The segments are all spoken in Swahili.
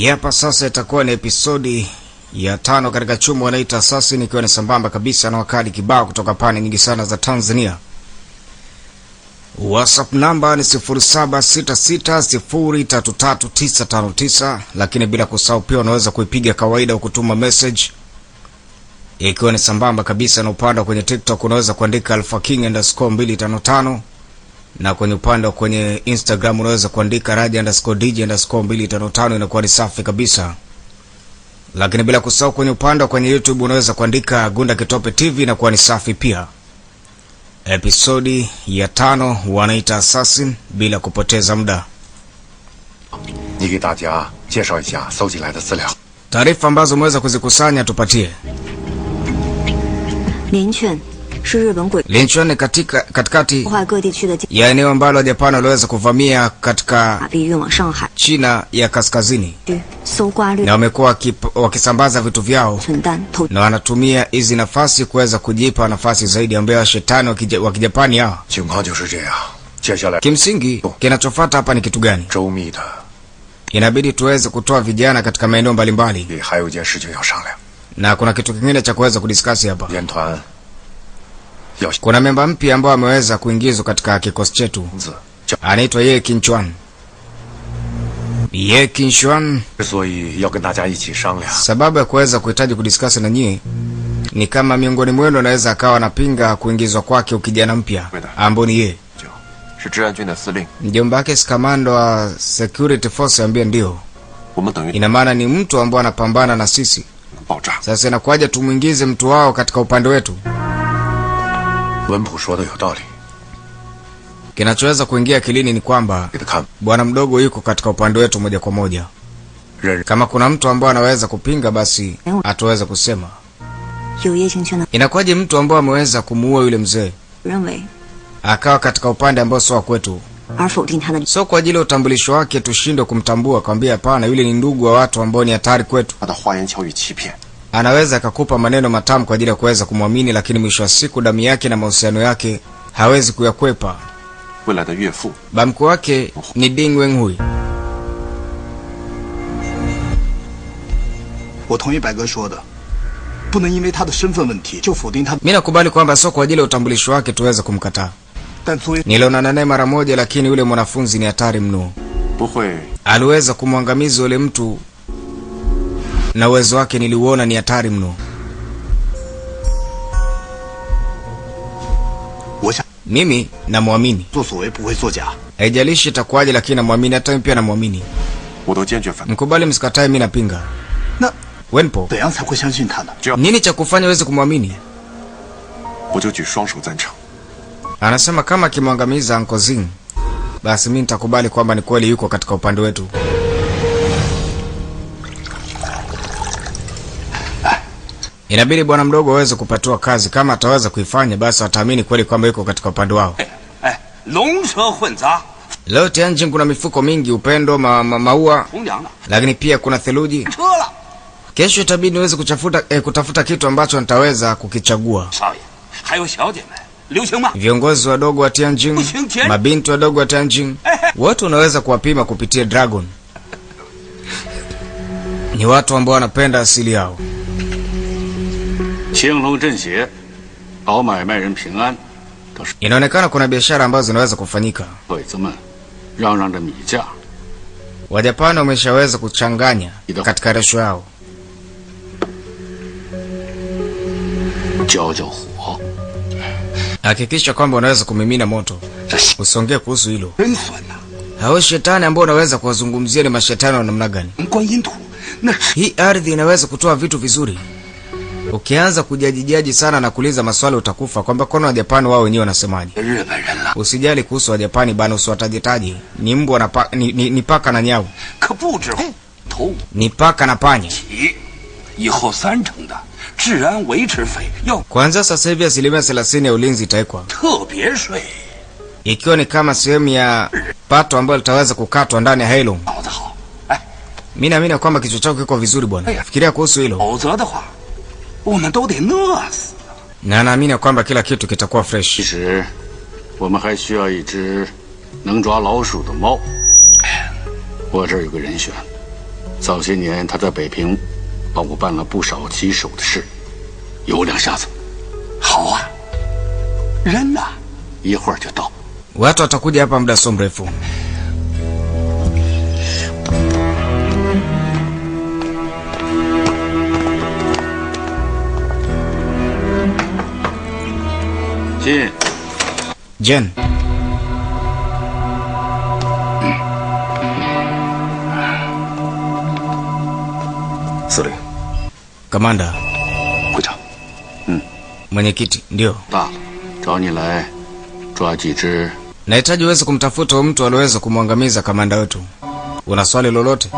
Hapa sasa itakuwa ni episodi ya 5 katika chumo wanaita Assassin, ikiwa ni sambamba kabisa na wakali kibao kutoka pande nyingi sana za Tanzania. WhatsApp namba ni 0766033959, lakini bila kusahau pia unaweza kuipiga kawaida ukutuma message. Ikiwa ni sambamba kabisa na upande kwenye TikTok unaweza kuandika alphaking_255, na kwenye upande kwenye Instagram unaweza kuandika raja_dj_255, inakuwa ni safi kabisa. Lakini bila kusahau kwenye upande kwenye YouTube unaweza kuandika Gunda Kitope TV, inakuwa ni safi pia. Episodi ya 5 wanaita Assassin. Bila kupoteza muda, taarifa ambazo umeweza kuzikusanya tupatie. Linchuan ni katikati ya eneo ambalo Japan waliweza kuvamia katika China ya kaskazini, na wamekuwa wakisambaza vitu vyao, na wanatumia hizi nafasi kuweza kujipa nafasi zaidi ambayo wa shetani wa Kijapani hao. Kimsingi kinachofuata hapa ni kitu gani? Inabidi tuweze kutoa vijana katika maeneo mbalimbali, na kuna kitu kingine cha kuweza kudiskasi hapa. Kuna memba mpya ambao ameweza kuingizwa katika kikosi chetu, anaitwa Ye Qinchuan. Ye Qinchuan, sababu ya kuweza kuhitaji kudiskasi na nyie ni kama miongoni mwenu anaweza akawa anapinga kuingizwa kwake ukijana mpya ambao ni Ye. Mjomba wake kamanda wa security force ambia ndio. Ina maana ni mtu ambaye anapambana na sisi. Sasa inakuwaje tumuingize mtu wao katika upande wetu? Kinachoweza kuingia akilini ni kwamba bwana mdogo yuko katika upande wetu moja kwa moja. Kama kuna mtu ambaye anaweza kupinga, basi ataweza kusema. Inakuwaje mtu ambaye ameweza kumuua yule mzee akawa katika upande ambao sio kwetu? So kwa ajili ya utambulisho wake tushindwe kumtambua, kwambia hapana, yule ni ndugu wa watu ambao ni hatari kwetu. Anaweza akakupa maneno matamu kwa ajili ya kuweza kumwamini, lakini mwisho wa siku damu yake na mahusiano yake hawezi kuyakwepa. Bamko wake ni Ding Wenhui. Mimi nakubali kwamba sio kwa ajili ya utambulisho wake tuweze kumkataa. Nilionana naye mara moja, lakini yule mwanafunzi ni hatari mno. Aliweza kumwangamiza yule mtu, na uwezo wake niliuona ni hatari mno. Mimi namwamini. Haijalishi itakuwaje, lakini namwamini. Hata mimi pia namwamini. Mkubali msikatae, mimi napinga. Wenpo, nini cha kufanya uweze kumwamini? Anasema kama kimwangamiza Uncle Zing, basi mimi nitakubali kwamba ni kweli yuko katika upande wetu. Inabidi bwana mdogo aweze kupatiwa kazi. Kama ataweza kuifanya, basi wataamini kweli kwamba yuko katika upande wao. Leo Tianjin kuna mifuko mingi, upendo, maua, lakini pia kuna theluji. Kesho itabidi niweze kutafuta kitu ambacho nitaweza kukichagua. Viongozi wadogo wa Tianjin, mabinti wadogo wa Tianjin, wote unaweza kuwapima kupitia Dragon. Ni watu ambao wanapenda asili yao. Inaonekana kuna biashara ambazo zinaweza kufanyika. Wajapani wameshaweza kuchanganya katika resho yao. Hakikisha kwamba unaweza kumimina moto. Usongee kuhusu hilo. Hao shetani ambao unaweza kuwazungumzia ni mashetani wa namna gani? Hii ardhi inaweza kutoa vitu vizuri. Ukianza kujajijaji sana na kuuliza maswali utakufa, kwamba kono wa Japani wao wenyewe wanasemaje. Usijali kuhusu wa Japani bana, usiwatajetaje. Ni mbwa na ni paka na nyau. Ni paka na panya. Kwanza sasa hivi 30% ya ulinzi itaekwa, ikiwa ni kama sehemu ya pato ambayo litaweza kukatwa ndani ya Heilong. Mimi naamini kwamba kichwa chako kiko vizuri bwana. Fikiria kuhusu hilo. Na naamini kwamba kila kitu kitakuwa fresh. 早些年他在北平帮我办了不少棘手的事，有两下子。好啊，人呢？一会儿就到。Watu watakuja hapa muda so mrefu. Jen. Kamanda. 会长。Mwenyekiti, ndio. 大，找你来抓几只. Nahitaji uweze kumtafuta huyo mtu aliyeweza kumwangamiza kamanda wetu. Una swali lolote?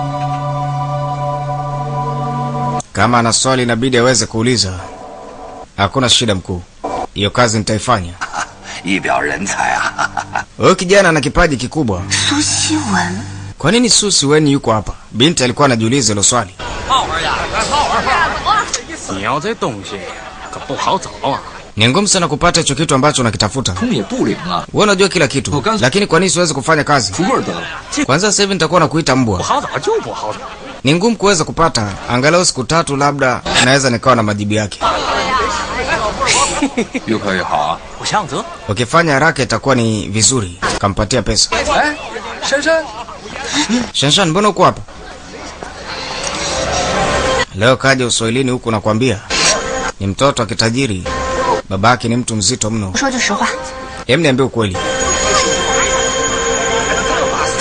Kama ana swali inabidi aweze kuuliza. Hakuna shida mkuu. Hiyo kazi nitaifanya. 一表人才啊. Huyo kijana ana kipaji kikubwa. Su Xiwen. Kwa nini Su Xiwen yuko hapa? Binti alikuwa anajiuliza hilo swali. 你要这东西可不好找啊. Ni ngumu sana kupata hicho kitu ambacho unakitafuta. 通也不灵啊. Wewe unajua kila kitu. Lakini kwa nini siwezi kufanya kazi? 出棍得. Kwanza sasa hivi nitakuwa nakuita 不 mbwa. 好找就不好找. Ni ngumu kuweza kupata. Angalau siku 3 labda naweza nikawa na majibu yake. 越快越好啊. 我想着 Ukifanya haraka itakuwa ni vizuri. Kampatia pesa. 哎，珊珊， Shanshan, mbona uko hapa? Leo kaja Uswahilini huku nakwambia. Ni mtoto wa kitajiri. Babake ni mtu mzito mno. 我说句实话， Hem, niambie ukweli.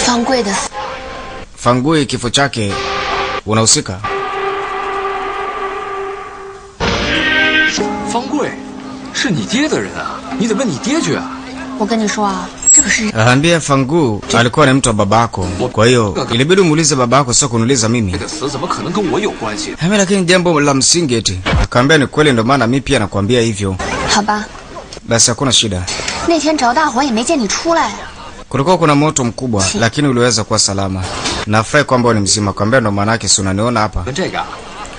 方贵的 Fangui kifo chake unahusika? 方贵，是你爹的人啊，你得问你爹去啊。 我跟你说啊，这可是 Aambia Fangu alikuwa ni mtu wa babako. Kwa hiyo ilibidi umuulize babako, sio kuniuliza mimi. 这个词怎么可能跟我有关系？ Hame, lakini jambo la msingi eti. Akaambia ni kweli, ndio maana mimi pia nakwambia hivyo. 好吧。 Basi hakuna shida. 那天着大火也没见你出来。 Kulikuwa kuna moto mkubwa, lakini uliweza kuwa salama. Nafurahi kwamba wewe ni mzima. Kwambia ndo maana yake si unaniona hapa. 跟这个啊，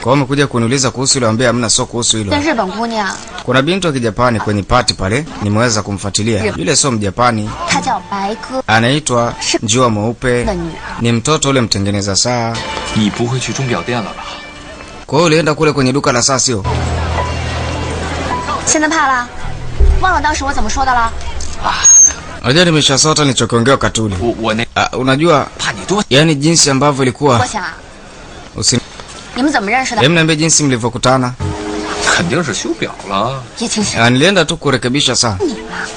Kwa hiyo umekuja kuniuliza kuhusu ile, ambia hamna, sio kuhusu hilo. 跟日本姑娘， Kuna binti wa Kijapani kwenye party pale, nimeweza kumfuatilia. Yule sio Mjapani, 她叫白鸽 anaitwa Njiwa Mweupe. 的女儿。 Ni mtoto ule mtengeneza saa. 你不会去钟表店了吧？ Kwa hiyo ulienda kule kwenye duka la saa sio? 现在怕了？忘了当时我怎么说的了？ Unajua nimeshasota nilichokiongea wakati ule. 我那 Unajua 怕你多， yani jinsi ambavyo 我 ilikuwa. 想啊， Usi 你们怎么认识的？ Hem, niambie jinsi mlivyokutana. 肯定是修表了。 叶青雪， Nilienda tu kurekebisha saa. 你嘛，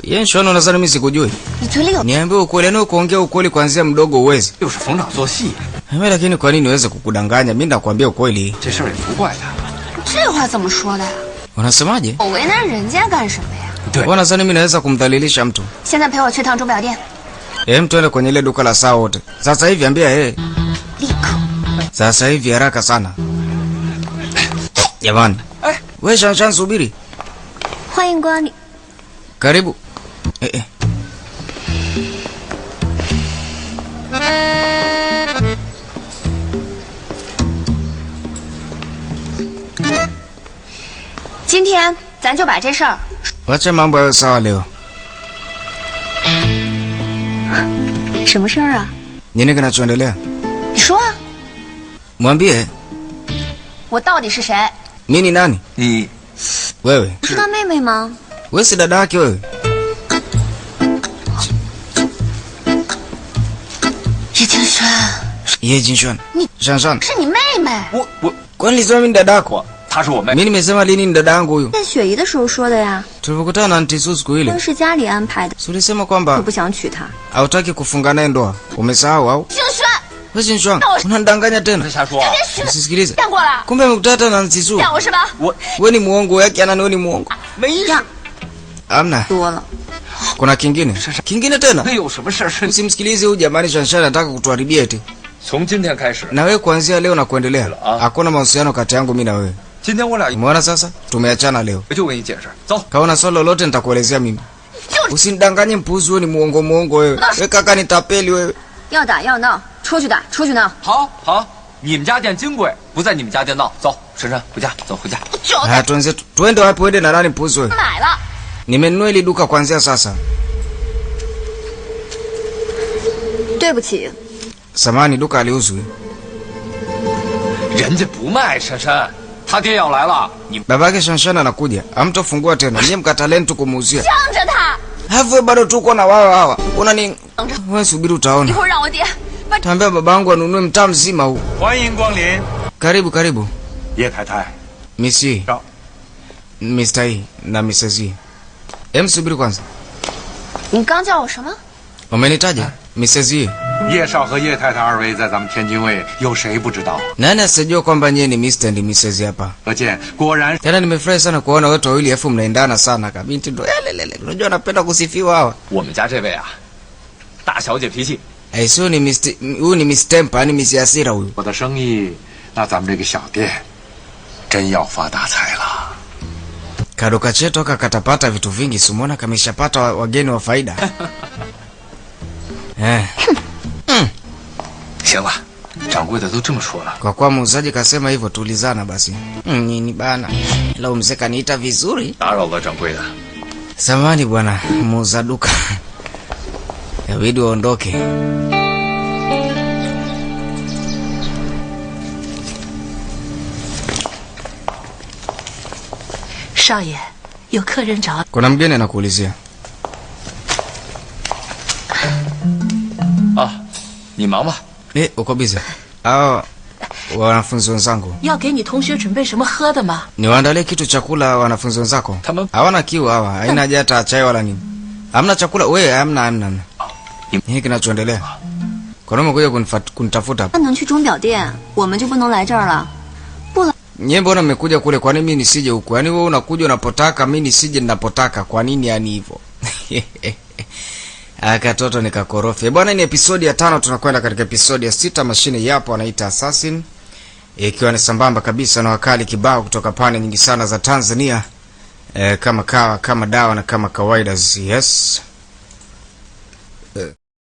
Yeye shona unadhani mimi sikujui? 你嘴里有 Niambie ukweli, na kuongea ukweli kuanzia mdogo uwezi. 又是逢场作戏， Hem, lakini kwa nini niweze kukudanganya? Mimi nakwambia ukweli. 这事儿也不怪他。 这话怎么说的呀？ Unasemaje? 我为难人家干什么呀？ 对， Wewe unadhani mimi naweza kumdhalilisha mtu? 现在陪我去趟钟表店， Hem, twende kwenye ile duka la saa wote. Sasa hivi ambia yeye. 立刻。 Sasa hivi haraka sana. Jamani. Wewe Shanshan, subiri. 欢迎光临。 Karibu. Eh. 今天咱就把这事儿。 Wacha mambo yawe sawa leo. 什么事儿啊？ Nini kinachoendelea? 你说啊， Mwambie 我到底是谁？ mimi ni nani? 你 Wewe. 是他妹妹吗？ Wewe si dada yake wewe? 叶清轩， Ye Jinshuan. 你 Shanshan. 是你妹妹。 我 Kwani nilisema mimi ni dada yako? 她是我妹， Mimi nimesema lini ni dada yangu huyu? 在雪姨的时候说的呀， Tulipokutana na Auntie Su siku ile. 是家里安排的， Si ulisema 我 kwamba 不想娶她。 hautaki kufunga naye ndoa? Umesahau au? 清轩， Wewe Jinshuan, unanidanganya tena. 别瞎说啊！ Usisikilize. 见过了， Kumbe umekutana na Auntie Su. 见过是吧？ Wewe ni muongo, yake ana wewe ni muongo. 没事， Amna. 多了， Kuna kingine? Kingine tena? 那有什么事儿？是 Usimsikilize huyu jamani, Shanshan anataka kutuharibia eti. 从今天开始， Na wewe kuanzia leo na kuendelea, hakuna mahusiano kati yangu mimi na wewe. 今天我俩 Umeona sasa? Tumeachana leo. 就跟你解释，走。 Kaona swali lolote nitakuelezea mimi. Usinidanganye mpuzi, wewe ni muongo wewe. Wewe kaka ni tapeli wewe. 要打要闹，出去打，出去闹。 好，好，你们家店金贵，不在你们家店闹。走，珊珊，回家，走，回家。 就 Haya, tuende wapi? Uende na nani mpuzi wewe? 买了。 Nimenunua hili duka kuanzia sasa. 对不起， Samani, duka haliuzwi. 人家不卖，珊珊，他爹要来了，你 Babake Shanshan anakuja. Hamtofungua tena. Nyie mkataleni tu kumuuzia. 让着他， Hafu bado tuko na wao hawa. Unani wewe subiri 一 utaona. 会儿让我爹把 Tambia babangu anunue mtaa mzima huu. 欢迎光临， Karibu karibu. 叶太太。 Missy. 到， Mr. E na Mrs. E. Subiri kwanza. 你刚叫我什么？ Umenitaja? Mrs. E. 叶少和叶太太二位在咱们天津卫，有谁不知道？ Nani asijua kwamba nyie ni Mr. and Mrs. hapa? 可见果然 Tena nimefurahi sana kuona wote wawili afu mnaendana sana kabinti ndo yale. Unajua anapenda kusifiwa hawa. 我们家这位啊，大小姐脾气， Sio ni Mr. Huyu ni Miss Temper, ni Miss Hasira huyu. 我的生意，那咱们这个小店真要发大财了。 Kaduka chetu kakatapata vitu vingi, simona kameshapata wageni wa faida. 行了，掌柜的都这么说了， Kwa kuwa muuzaji kasema hivyo tulizana basi. Nini bana? Leo mzee kaniita vizuri. 打扰了掌柜的。 Samahani bwana muuza duka. Inabidi uondoke. 少爷，有客人找。 Kuna mgeni anakuulizia. 啊，你忙吧。 Uko busy? Hao wanafunzi wenzangu. 要给你同学准备什么喝的吗？ Niwaandalie kitu chakula wanafunzi wenzako. Tamam. Hawana kiu hawa, haina haja hata chai wala nini. Hamna chakula, wewe hamna. Nini kinachoendelea? Kwa nini umekuja kunitafuta hapa? 他能去钟表店，我们就不能来这儿了。不来， Nyie mbona mmekuja kule, kwa nini mimi nisije huku? Yaani wewe unakuja unapotaka, mimi nisije ninapotaka. Kwa nini yani hivyo? Akatoto nikakorofi. Bwana, ni episodi ya 5, tunakwenda katika episodi ya 6. Mashine yapo anaita Assassin. Ikiwa ni sambamba kabisa na wakali kibao kutoka pande nyingi sana za Tanzania. Kama kawa, kama dawa na kama kawaida. Yes.